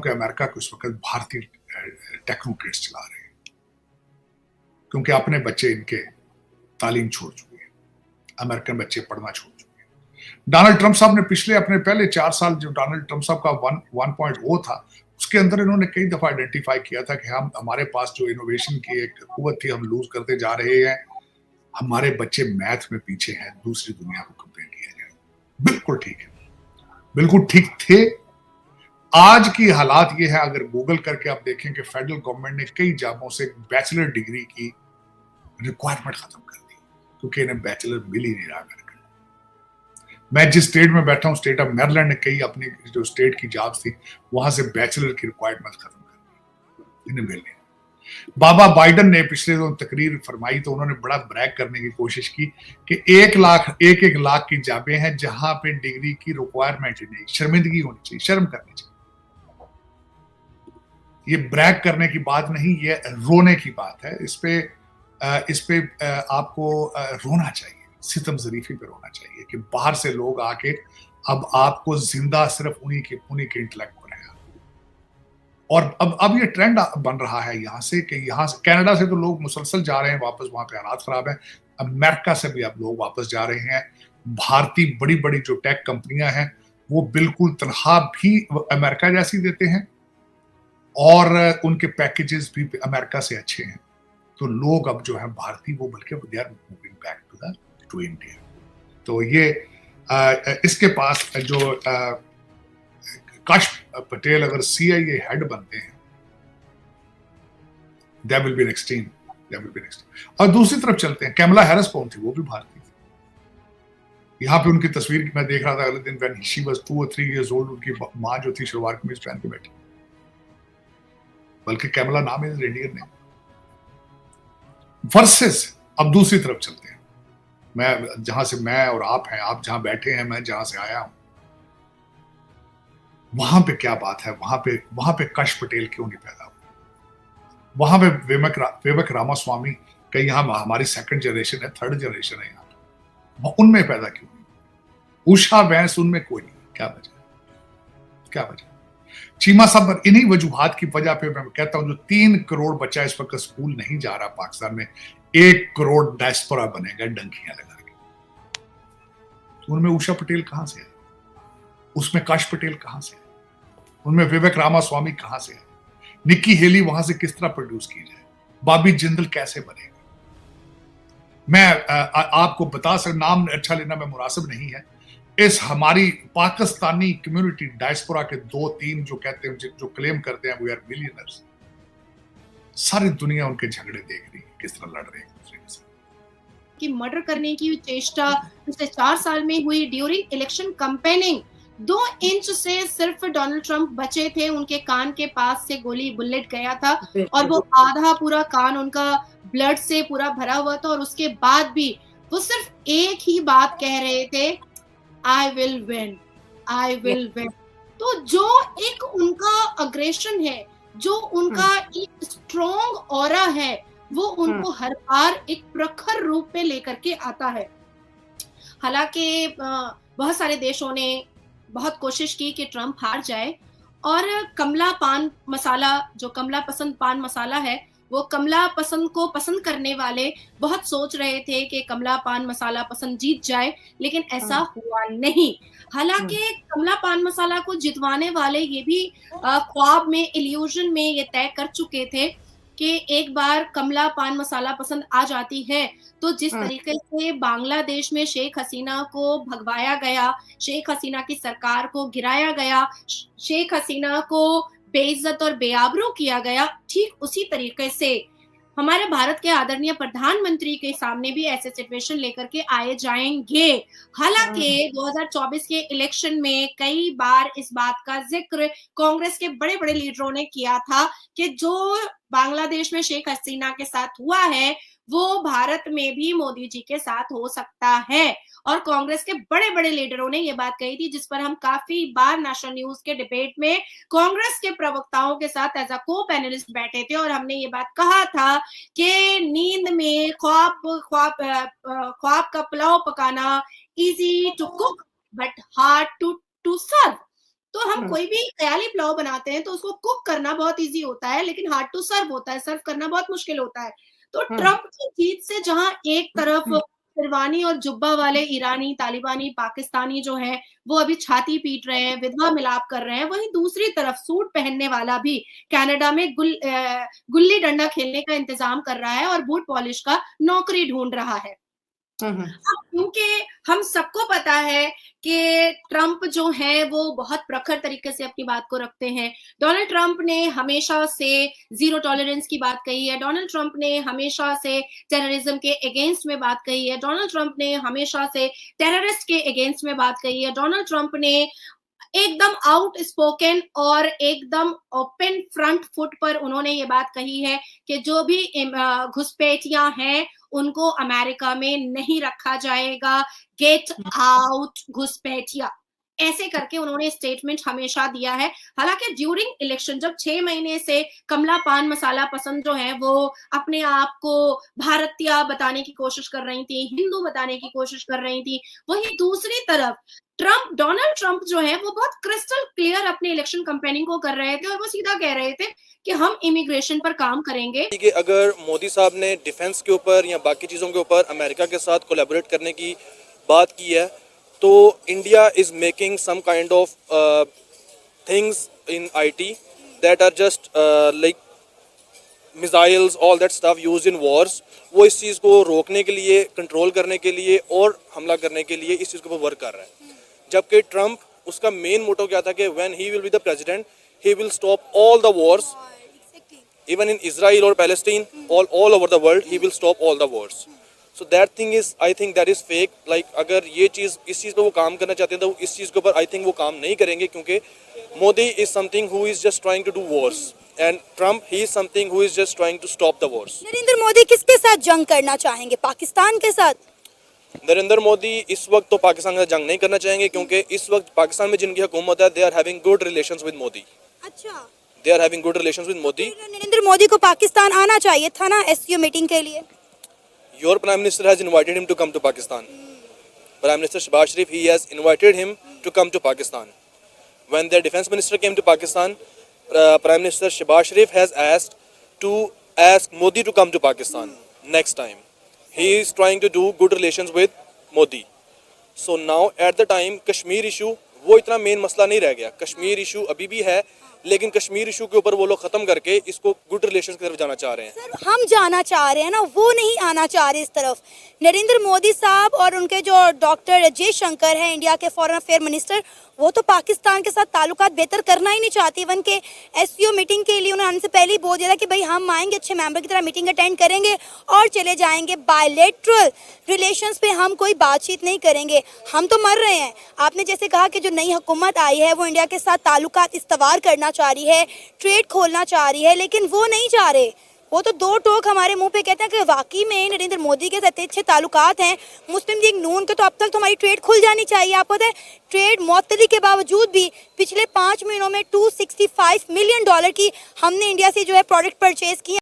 क्योंकि अमेरिका को इस वक्त भारतीय टेक्नोक्रेट्स चला रहे हैं, क्योंकि अपने बच्चे इनके तालीम छोड़ चुके हैं, अमेरिकन बच्चे पढ़ना छोड़ चुके हैं। डोनाल्ड ट्रंप साहब ने पिछले अपने पहले 4 साल जो डोनाल्ड ट्रंप साहब का 1.0 था, उसके अंदर इन्होंने कई दफा आइडेंटिफाई किया था कि हमारे पास जो इनोवेशन की एक कुव्वत थी हम लूज करते जा रहे हैं, हमारे बच्चे मैथ में पीछे हैं, दूसरी दुनिया को कंपेयर किया जाए। बिल्कुल ठीक है, बिल्कुल ठीक थे। आज की हालात ये है, अगर गूगल करके आप देखें कि फेडरल गवर्नमेंट ने कई जॉबों से बैचलर डिग्री की रिक्वायरमेंट खत्म कर दी, क्योंकि इन्हें बैचलर मिल ही नहीं रहा। मैं जिस स्टेट में बैठा हूं, स्टेट ऑफ मैरीलैंड ने कई अपनी जो स्टेट की जॉब्स थी वहां से बैचलर की रिक्वायरमेंट खत्म कर दी, इन्हें मिल नहीं। बाबा बाइडन ने पिछले दिनों तकरीर फरमाई तो उन्होंने बड़ा ब्रैग करने की कोशिश की कि 1 लाख की जॉबें हैं जहां पे डिग्री की रिक्वायरमेंट ही नहीं। शर्मिंदगी होनी चाहिए, शर्म करनी चाहिए। ये ब्रैग करने की बात नहीं, ये रोने की बात है। इस पे आपको रोना चाहिए, सितम ज़रीफी पे रोना चाहिए कि बाहर से लोग आके अब आपको जिंदा सिर्फ उन्हीं के इंटेलेक्ट पर है। और अब ये ट्रेंड बन रहा है यहाँ से कनाडा से तो लोग मुसलसल जा रहे हैं वापस, वहां पे हालात खराब है। अमेरिका से भी अब लोग वापस जा रहे हैं। भारतीय बड़ी बड़ी जो टेक कंपनियां हैं वो बिल्कुल तनख्वाह भी अमेरिका जैसी देते हैं और उनके पैकेजेस भी अमेरिका से अच्छे हैं। तो लोग अब जो है भारतीय वो बल्कि they are moving back to India. तो ये इसके पास जो काश पटेल अगर CIA हेड बनते हैं, that will be an extreme. और दूसरी तरफ चलते हैं, कैमला हैरिस कौन थी? वो भी भारतीय थी। यहाँ पे उनकी तस्वीर मैं देख रहा था अगले दिन, when she was 2 or 3 years old, उनकी माँ जो थी शलवार कमीज पहन के बैठी, बल्कि कैमला नाम है इंडियन ने। वर्सेस अब दूसरी तरफ चलते हैं, मैं जहां से मैं और आप हैं, आप जहां बैठे हैं, मैं जहां से आया हूं, वहां पे क्या बात है? वहां पे काश पटेल क्यों नहीं पैदा हुआ? वहां पे विवेक रामास्वामी कहीं यहाँ हमारी सेकंड जनरेशन है, थर्ड जनरेशन है, यहाँ उनमें पैदा क्यों नहीं? उषा वैंस उनमें कोई नहीं, क्या वजह? चीमा साहब, इन्हीं वजूहात की वजह पे मैं कहता हूं जो 3 करोड़ बच्चा इस वक्त स्कूल नहीं जा रहा पाकिस्तान में, 1 करोड़ डायस्पोरा बनेगा डंकियां लगा के। उनमें उषा पटेल कहां से है? उसमें काश पटेल कहां से है? उनमें विवेक रामास्वामी कहां से है? निक्की हेली वहां से किस तरह प्रोड्यूस की जाए? बॉबी जिंदल कैसे बनेगा? मैं आपको बता सकता, नाम अच्छा लेना में मुनासिब नहीं है। इस हमारी पाकिस्तानी कम्युनिटी डायस्पोरा के 2-3 जो कहते हैं, जो क्लेम करते हैं वी आर मिलियनर्स, सारी दुनिया उनके झगड़े देख रही है, किस तरह लड़ रहे हैं दूसरे के साथ। कि मर्डर करने की चेष्टा पिछले 4 साल में हुई ड्यूरिंग इलेक्शन कैंपेनिंग। 2 इंच से सिर्फ डोनाल्ड ट्रंप बचे थे, उनके कान के पास से गोली बुलेट गया था और वो आधा पूरा कान उनका ब्लड से पूरा भरा हुआ था, और उसके बाद भी वो सिर्फ एक ही बात कह रहे थे, आई विल विन। तो जो एक उनका अग्रेशन है, जो उनका एक स्ट्रॉन्ग ऑरा है, वो उनको हर बार एक प्रखर रूप में लेकर के आता है। हालांकि बहुत सारे देशों ने बहुत कोशिश की कि ट्रंप हार जाए, और कमला पान मसाला, जो कमला पसंद पान मसाला है, वो कमला पसंद को पसंद करने वाले बहुत सोच रहे थे कि कमला पान मसाला पसंद जीत जाए, लेकिन ऐसा हुआ नहीं। हालांकि कमला पान मसाला को जितवाने वाले ये भी ख्वाब में, इल्यूजन में ये तय कर चुके थे कि एक बार कमला पान मसाला पसंद आ जाती है तो जिस तरीके से बांग्लादेश में शेख हसीना को भगवाया गया, शेख हसीना की सरकार को गिराया गया, शेख हसीना को बेइज्जत और बेआबरू किया गया, ठीक उसी तरीके से हमारे भारत के आदरणीय प्रधानमंत्री के सामने भी ऐसे सिचुएशन लेकर के आए जाएंगे। हालांकि 2024 के इलेक्शन में कई बार इस बात का जिक्र कांग्रेस के बड़े बड़े लीडरों ने किया था कि जो बांग्लादेश में शेख हसीना के साथ हुआ है वो भारत में भी मोदी जी के साथ हो सकता है, और कांग्रेस के बड़े बड़े लीडरों ने ये बात कही थी, जिस पर हम काफी बार नेशनल न्यूज के डिबेट में कांग्रेस के प्रवक्ताओं के साथ एज अ को पैनलिस्ट बैठे थे, और हमने ये बात कहा था कि नींद में ख्वाब का पुलाव पकाना easy to cook but hard to serve. तो हम कोई भी ख़याली पुलाव बनाते हैं तो उसको कुक करना बहुत ईज़ी होता है, लेकिन हार्ड टू सर्व होता है, सर्व करना बहुत मुश्किल होता है। तो ट्रम्प की जीत से जहाँ एक तरफ शेरवानी और जुब्बा वाले ईरानी, तालिबानी, पाकिस्तानी जो हैं, वो अभी छाती पीट रहे हैं, विधवा मिलाप कर रहे हैं, वहीं दूसरी तरफ सूट पहनने वाला भी कनाडा में गुल्ली डंडा खेलने का इंतज़ाम कर रहा है और बूट पॉलिश का नौकरी ढूँढ रहा है। अब क्योंकि हम सबको पता है कि ट्रम्प जो हैं वो बहुत प्रखर तरीके से अपनी बात को रखते हैं। डोनाल्ड ट्रम्प ने हमेशा से ज़ीरो टॉलरेंस की बात कही है। डोनाल्ड ट्रम्प ने हमेशा से टेररिज्म के अगेंस्ट में बात कही है। डोनाल्ड ट्रम्प ने हमेशा से टेररिस्ट के अगेंस्ट में बात कही है। डोनाल्ड ट्रम्प ने एकदम आउट स्पोकन और एकदम ओपन फ्रंट फुट पर उन्होंने ये बात कही है कि जो भी घुसपैठियां हैं उनको अमेरिका में नहीं रखा जाएगा। गेट आउट घुसपैठिया, ऐसे करके उन्होंने स्टेटमेंट हमेशा दिया है। हालांकि ड्यूरिंग इलेक्शन जब 6 महीने से कमला पान मसाला पसंद जो है वो अपने आप को भारतीय बताने की कोशिश कर रही थी, हिंदू बताने की कोशिश कर रही थी, वहीं दूसरी तरफ डोनाल्ड ट्रंप जो है वो बहुत क्रिस्टल क्लियर अपने इलेक्शन कैंपेनिंग को कर रहे थे और वो सीधा कह रहे थे कि हम इमिग्रेशन पर काम करेंगे। कि अगर मोदी साहब ने डिफेंस के ऊपर या बाकी चीज़ों के ऊपर अमेरिका के साथ कोलैबोरेट करने की बात की है तो India is making some kind of things in IT that are just like missiles all that stuff used in wars. वो इस चीज़ को रोकने के लिए, कंट्रोल करने के लिए और हमला करने के लिए इस चीज़ के ऊपर वर्क कर रहा है। जबकि ट्रंप, उसका मेन मोटो क्या था कि when he will be the president he will stop all the Wars, even in Israel or Palestine, all over the world, he will stop all the wars. So that thing is, I think that is fake. Like अगर ये चीज़, इस चीज़ पे वो काम करना चाहते हैं तो इस चीज़ के ऊपर I think वो काम नहीं करेंगे क्योंकि Modi is something who is just trying to do wars and Trump he is something who is just trying to stop the wars. Narendra Modi किसके साथ जंग करना चाहेंगे? पाकिस्तान के साथ? नरेंद्र मोदी इस वक्त तो पाकिस्तान के साथ जंग नहीं करना चाहेंगे क्योंकि इस वक्त पाकिस्तान में जिनकी हुकूमत है, they are having good relations with Modi. अच्छा, They are having good relations with Modi. Narendra Modi को पाकिस्तान आना चाहिए था ना एससीओ मीटिंग के लिए? Your Prime Minister has invited him to come to Pakistan. Prime Minister Shehbaz Sharif, he has invited him to come to Pakistan. When their Defense Minister came to Pakistan, Prime Minister Shehbaz Sharif has asked Modi to come to Pakistan next time. He is trying to do good relations with Modi. So now at the time Kashmir issue वो इतना main मसला नहीं रह गया। Kashmir issue अभी भी है लेकिन कश्मीर इशू के ऊपर वो लोग खत्म करके इसको गुड रिलेशंस की तरफ जाना चाह रहे हैं। सर हम जाना चाह रहे हैं ना, वो नहीं आना चाह रहे इस तरफ। नरेंद्र मोदी साहब और उनके जो डॉक्टर जयशंकर हैं इंडिया के फॉरेन अफेयर मिनिस्टर, वो तो पाकिस्तान के साथ ताल्लुकात बेहतर करना ही नहीं चाहती। इवन के एससीओ मीटिंग के लिए उन्होंने से पहले ही बोल दिया था कि भाई हम आएंगे, अच्छे मेंबर की तरह मीटिंग अटेंड करेंगे और चले जाएंगे। बायलैटरल रिलेशंस पे हम कोई बातचीत नहीं करेंगे। हम तो मर रहे हैं। आपने जैसे कहा कि जो नई हुकूमत आई है वो इंडिया के साथ ताल्लुकात इस्तवार करना चाह रही है, ट्रेड खोलना चाह रही है, लेकिन वो नहीं चाह रहे। वो तो दो टोक हमारे मुंह पे कहते हैं कि वाकई में नरेंद्र मोदी के साथ अच्छे ताल्लुकात हैं। मुस्लिम लीग नून के तो अब तक तो हमारी ट्रेड खुल जानी चाहिए। आपको पता है ट्रेड मुअत्तली के बावजूद भी पिछले 5 महीनों में $265 मिलियन की हमने इंडिया से जो है प्रोडक्ट परचेज किए।